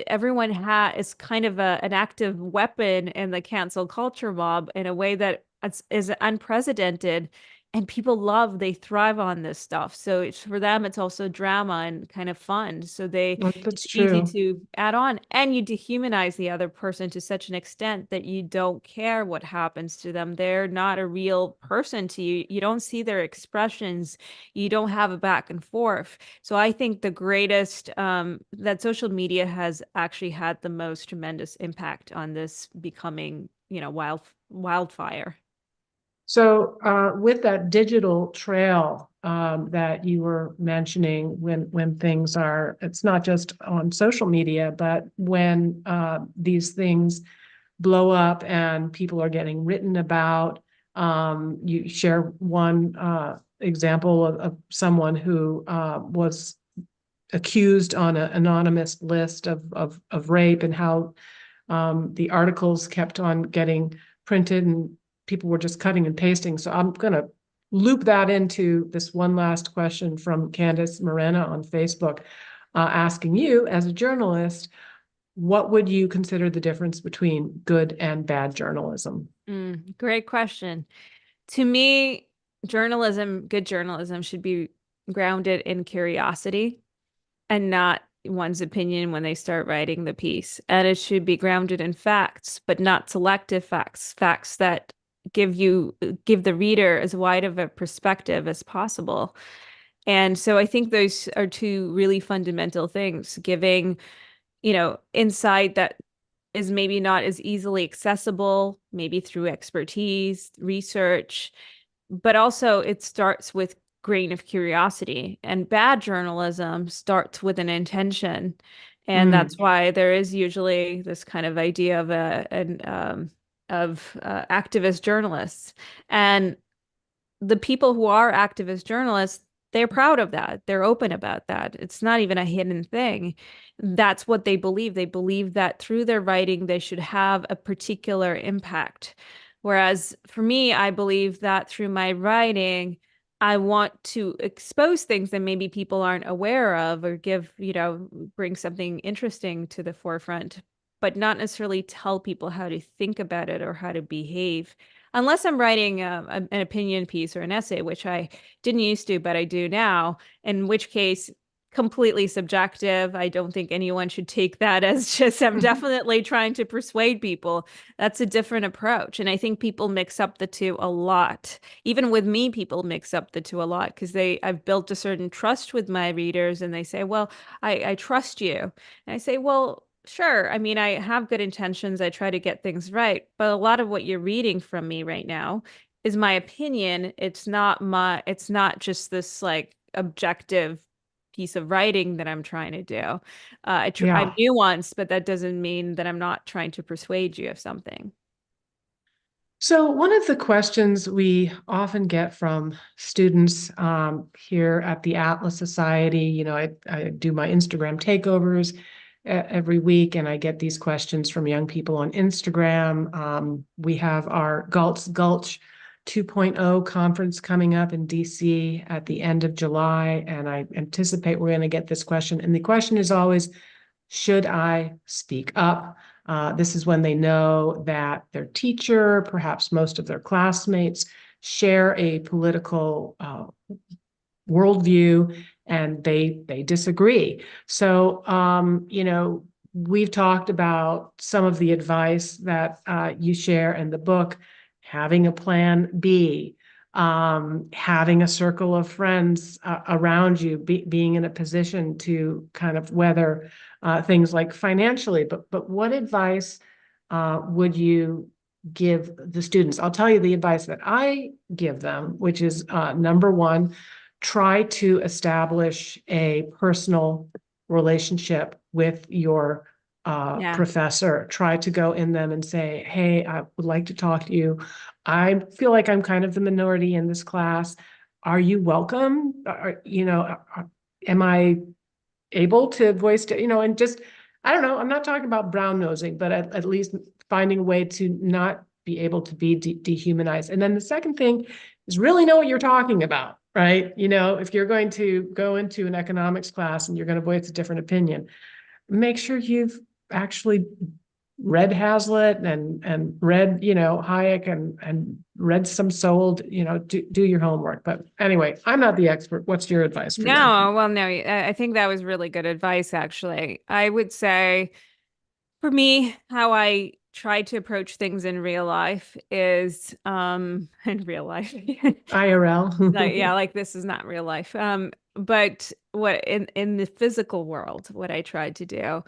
everyone is kind of an active weapon in the cancel culture mob in a way that is unprecedented. And people they thrive on this stuff. So for them, it's also drama and kind of fun. So Well, it's that's easy true. to add on, and you dehumanize the other person to such an extent that you don't care what happens to them. They're not a real person to you. You don't see their expressions. You don't have a back and forth. So I think the greatest, that social media has actually had the most tremendous impact on this becoming, wildfire. So with that digital trail that you were mentioning, when things are, it's not just on social media, but when these things blow up and people are getting written about, you share one example of someone who was accused on an anonymous list of rape, and how the articles kept on getting printed and people were just cutting and pasting. So I'm going to loop that into this one last question from Candace Morena on Facebook, asking you, as a journalist, what would you consider the difference between good and bad journalism? Great question. To me, good journalism should be grounded in curiosity and not one's opinion when they start writing the piece. And it should be grounded in facts, but not selective facts that give the reader as wide of a perspective as possible. And so I think those are two really fundamental things, giving, insight that is maybe not as easily accessible, maybe through expertise, research, but also it starts with grain of curiosity. And bad journalism starts with an intention. And that's why there is usually this kind of idea of activist journalists. And the people who are activist journalists, they're proud of that. They're open about that. It's not even a hidden thing. That's what they believe. They believe that through their writing, they should have a particular impact. Whereas for me, I believe that through my writing, I want to expose things that maybe people aren't aware of, or bring something interesting to the forefront, but not necessarily tell people how to think about it or how to behave. Unless I'm writing an opinion piece or an essay, which I didn't used to, but I do now, in which case, completely subjective. I don't think anyone should take that as just, I'm definitely trying to persuade people. That's a different approach. And I think people mix up the two a lot. Even with me, people mix up the two a lot because I've built a certain trust with my readers, and they say, well, I trust you. And I say, well, sure. I mean, I have good intentions. I try to get things right. But a lot of what you're reading from me right now is my opinion. It's not just this like objective piece of writing that I'm trying to do. I'm Yeah. nuanced, but that doesn't mean that I'm not trying to persuade you of something. So one of the questions we often get from students here at the Atlas Society, I do my Instagram takeovers every week, and I get these questions from young people on Instagram. We have our Galt's Gulch 2.0 conference coming up in DC at the end of July, and I anticipate we're going to get this question. And the question is always, should I speak up? This is when they know that their teacher, perhaps most of their classmates, share a political worldview, and they disagree. So, we've talked about some of the advice that you share in the book: having a plan B, having a circle of friends around you, being in a position to kind of weather things like financially. But what advice would you give the students? I'll tell you the advice that I give them, which is number one, try to establish a personal relationship with your Yeah. professor. Try to go in them and say, hey, I would like to talk to you. I feel like I'm kind of the minority in this class. Are you welcome? Am I able to voice, and just, I don't know, I'm not talking about brown nosing, but at least finding a way to not be able to be dehumanized. And then the second thing is really know what you're talking about, right? If you're going to go into an economics class and you're going to voice a different opinion, make sure you've actually read Hazlitt and read, Hayek and read some Sold, do your homework. But anyway, I'm not the expert. What's your advice for young No, people? well, no, I think that was really good advice, actually. I would say for me, how I try to approach things in real life is in real life. Like, IRL. yeah, like this is not real life. But what in the physical world, what I tried to do,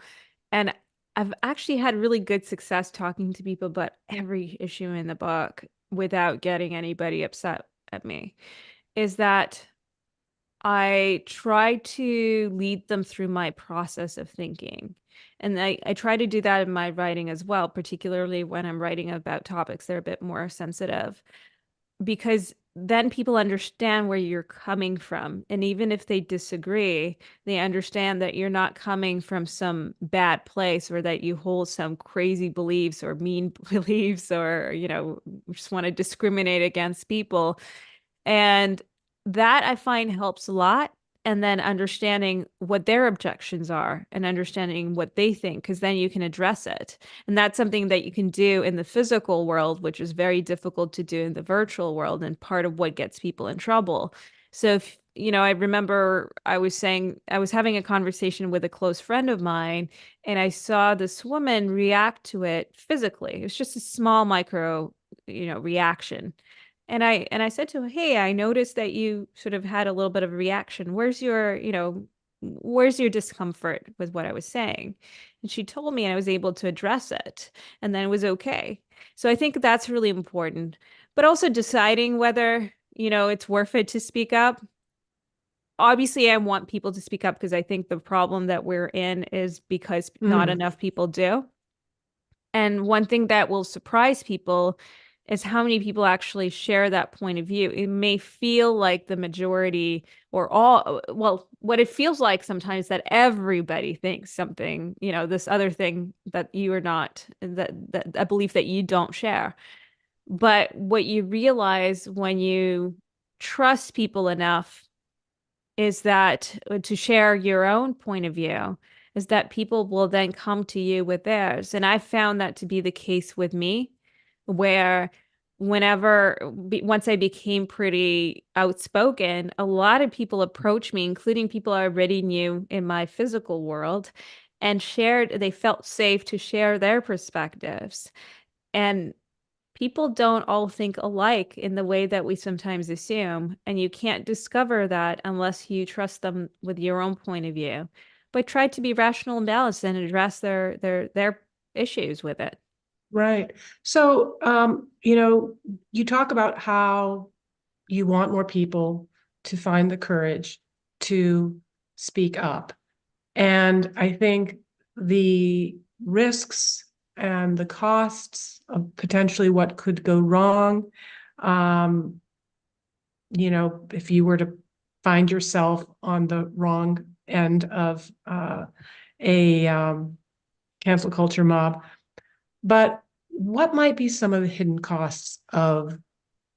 and I've actually had really good success talking to people about every issue in the book without getting anybody upset at me, is that I try to lead them through my process of thinking. And I try to do that in my writing as well, particularly when I'm writing about topics that are a bit more sensitive, because then people understand where you're coming from. And even if they disagree, they understand that you're not coming from some bad place or that you hold some crazy beliefs or mean beliefs or, just want to discriminate against people. And that I find helps a lot. And then understanding what their objections are and understanding what they think, because then you can address it. And that's something that you can do in the physical world, which is very difficult to do in the virtual world and part of what gets people in trouble. So if, I remember I was saying, I was having a conversation with a close friend of mine, and I saw this woman react to it physically. It was just a small micro, reaction. And I said to her, "Hey, I noticed that you sort of had a little bit of a reaction. Where's your discomfort with what I was saying?" And she told me, and I was able to address it, and then it was okay. So I think that's really important. But also deciding whether, it's worth it to speak up. Obviously, I want people to speak up because I think the problem that we're in is because not Mm, enough people do. And one thing that will surprise people is how many people actually share that point of view. It may feel like the majority or all, well, what it feels like sometimes that everybody thinks something, this other thing that you are not, that a belief that you don't share. But what you realize when you trust people enough is that to share your own point of view is that people will then come to you with theirs. And I found that to be the case with me, where once I became pretty outspoken, a lot of people approached me, including people I already knew in my physical world, and they felt safe to share their perspectives. And people don't all think alike in the way that we sometimes assume, and you can't discover that unless you trust them with your own point of view. But try to be rational and balanced and address their issues with it. right. So, you talk about how you want more people to find the courage to speak up. And I think the risks and the costs of potentially what could go wrong, um, if you were to find yourself on the wrong end of a cancel culture mob. But what might be some of the hidden costs of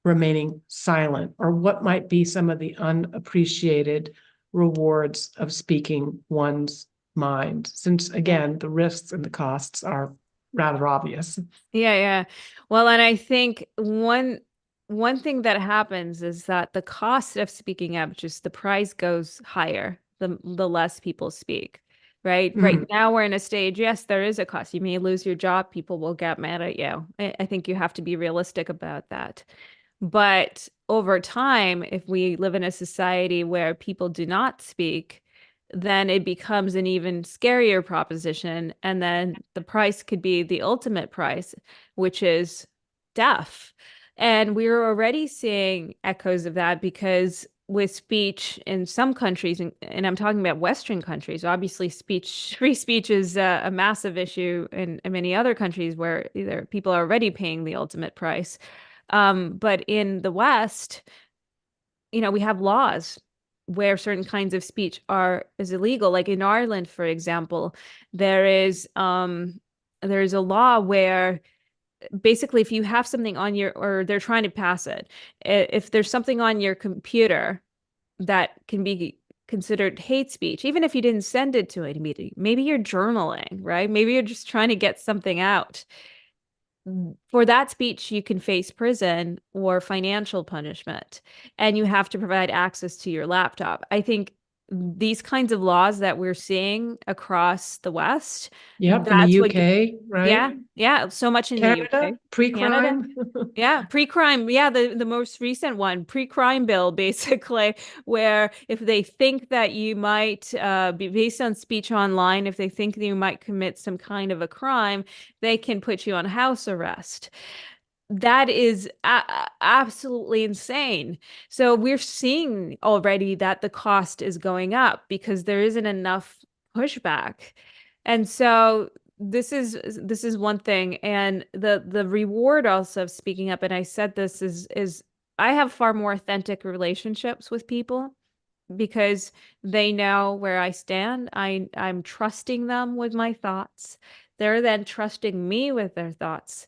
remaining silent, or what might be some of the unappreciated rewards of speaking one's mind? Since again, the risks and the costs are rather obvious. Yeah, yeah. Well, and I think one thing that happens is that the cost of speaking up, just the price goes higher the less people speak. Right. Right Mm, now we're in a stage, yes, there is a cost. You may lose your job, people will get mad at you. I think you have to be realistic about that. But over time, if we live in a society where people do not speak, then it becomes an even scarier proposition. And then the price could be the ultimate price, which is death. And we're already seeing echoes of that because with speech in some countries, and I'm talking about Western countries, obviously free speech is a massive issue in many other countries where either people are already paying the ultimate price. But in the West, we have laws. where certain kinds of speech is illegal. Like in Ireland, for example, there's a law where basically if you have something on or they're trying to pass it, if there's something on your computer that can be considered hate speech, even if you didn't send it to anybody, maybe you're journaling, right? Maybe you're just trying to get something out. For that speech, you can face prison or financial punishment, and you have to provide access to your laptop. I think these kinds of laws that we're seeing across the West, Yep, in the that's what, UK, right? yeah, so much in the Canada, UK. Canada, pre-crime. yeah, pre-crime. Yeah, the most recent one, pre-crime bill, basically, where if they think that you might be based on speech online, if they think that you might commit some kind of a crime, they can put you on house arrest. That is absolutely insane. So we're seeing already that the cost is going up because there isn't enough pushback. And so this is one thing. And the reward also of speaking up, and I said this is I have far more authentic relationships with people because they know where I stand. I'm trusting them with my thoughts. They're then trusting me with their thoughts.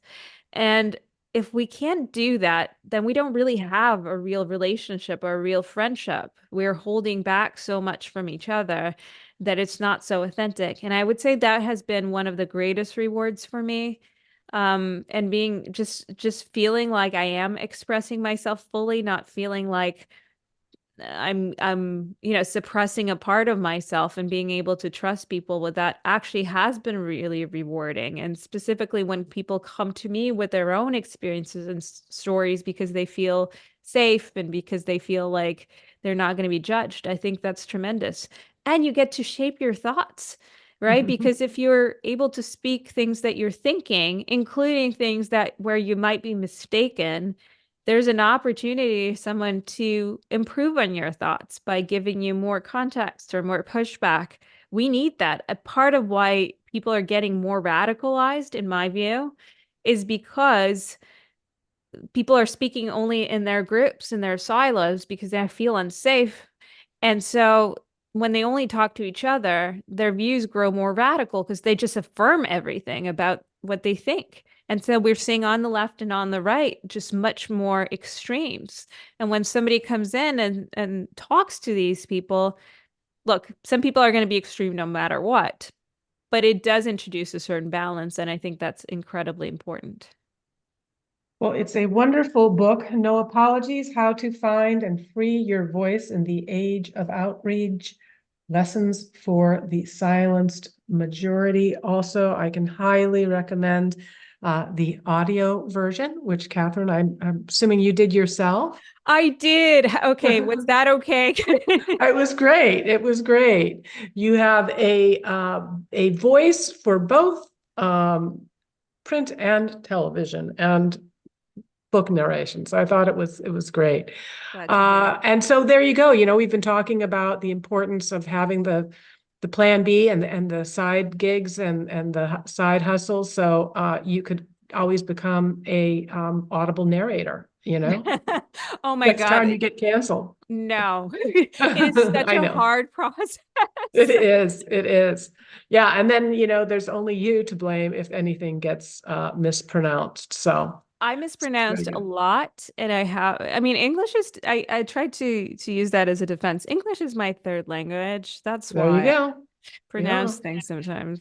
And if we can't do that, then we don't really have a real relationship or a real friendship. We're holding back so much from each other that it's not so authentic. And I would say that has been one of the greatest rewards for me. And being just feeling like I am expressing myself fully, not feeling like I'm suppressing a part of myself, and being able to trust people with that actually has been really rewarding. And specifically when people come to me with their own experiences and stories because they feel safe and because they feel like they're not going to be judged, I think that's tremendous. And you get to shape your thoughts, right? Because if you're able to speak things that you're thinking, including things that where you might be mistaken, there's an opportunity for someone to improve on your thoughts by giving you more context or more pushback. We need that. A part of why people are getting more radicalized, in my view, is because people are speaking only in their groups, in their silos, because they feel unsafe. And so when they only talk to each other, their views grow more radical because they just affirm everything about what they think. And so we're seeing on the left and on the right just much more extremes. And when somebody comes in and talks to these people, look, some people are going to be extreme no matter what, but it does introduce a certain balance. And I think that's incredibly important. Well, it's a wonderful book. No Apologies: How to Find and Free Your Voice in the Age of Outrage Lessons for the Silenced Majority. Also, I can highly recommend the audio version, which Katherine, I'm assuming you did yourself. I did. Okay. Was that okay? It was great. It was great. You have a voice for both print and television and book narration. So I thought it was great. Glad to hear. And so there you go. We've been talking about the importance of having the plan B and the side gigs and the side hustles. So you could always become a audible narrator. Oh my Next time you God. get canceled. No, it is such I a know. hard process. It is. It is. Yeah. And then, there's only you to blame if anything gets mispronounced. So I there mispronounced you a go. lot, and I mean, English is, I tried to use that as a defense. English is my third language. That's There you why I go. Yeah. pronounce things sometimes.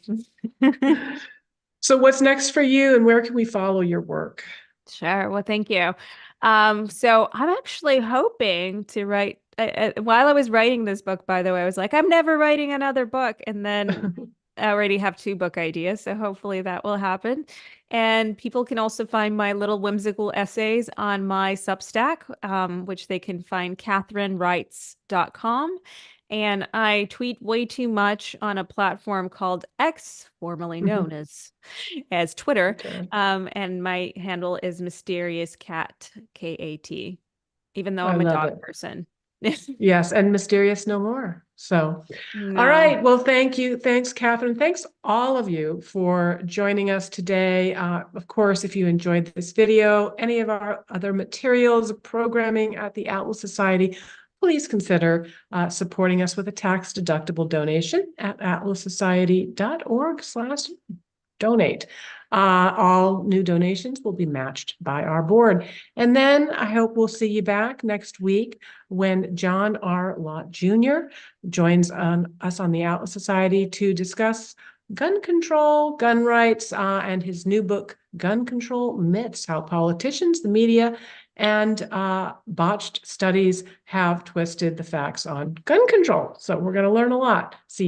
So what's next for you and where can we follow your work? Sure. Well, thank you. So I'm actually hoping to write, while I was writing this book, by the way, I was like, I'm never writing another book. And then I already have two book ideas, so hopefully that will happen. And people can also find my little whimsical essays on my Substack, which they can find katherinewrites.com. And I tweet way too much on a platform called X, formerly known as Twitter. Okay. And my handle is Mysterious Cat, Kat, even though I I'm a love dog it. person. Yes, and mysterious no more. So, all No. right. Well, thank you. Thanks, Katherine. Thanks all of you for joining us today. Of course, if you enjoyed this video, any of our other materials, programming at the Atlas Society, please consider supporting us with a tax-deductible donation at atlassociety.org/donate. All new donations will be matched by our board. And then I hope we'll see you back next week when John R. Lott Jr. joins us on the Atlas Society to discuss gun control, gun rights, and his new book, Gun Control Myths: How Politicians, the Media, and botched studies have twisted the facts on gun control. So we're going to learn a lot. See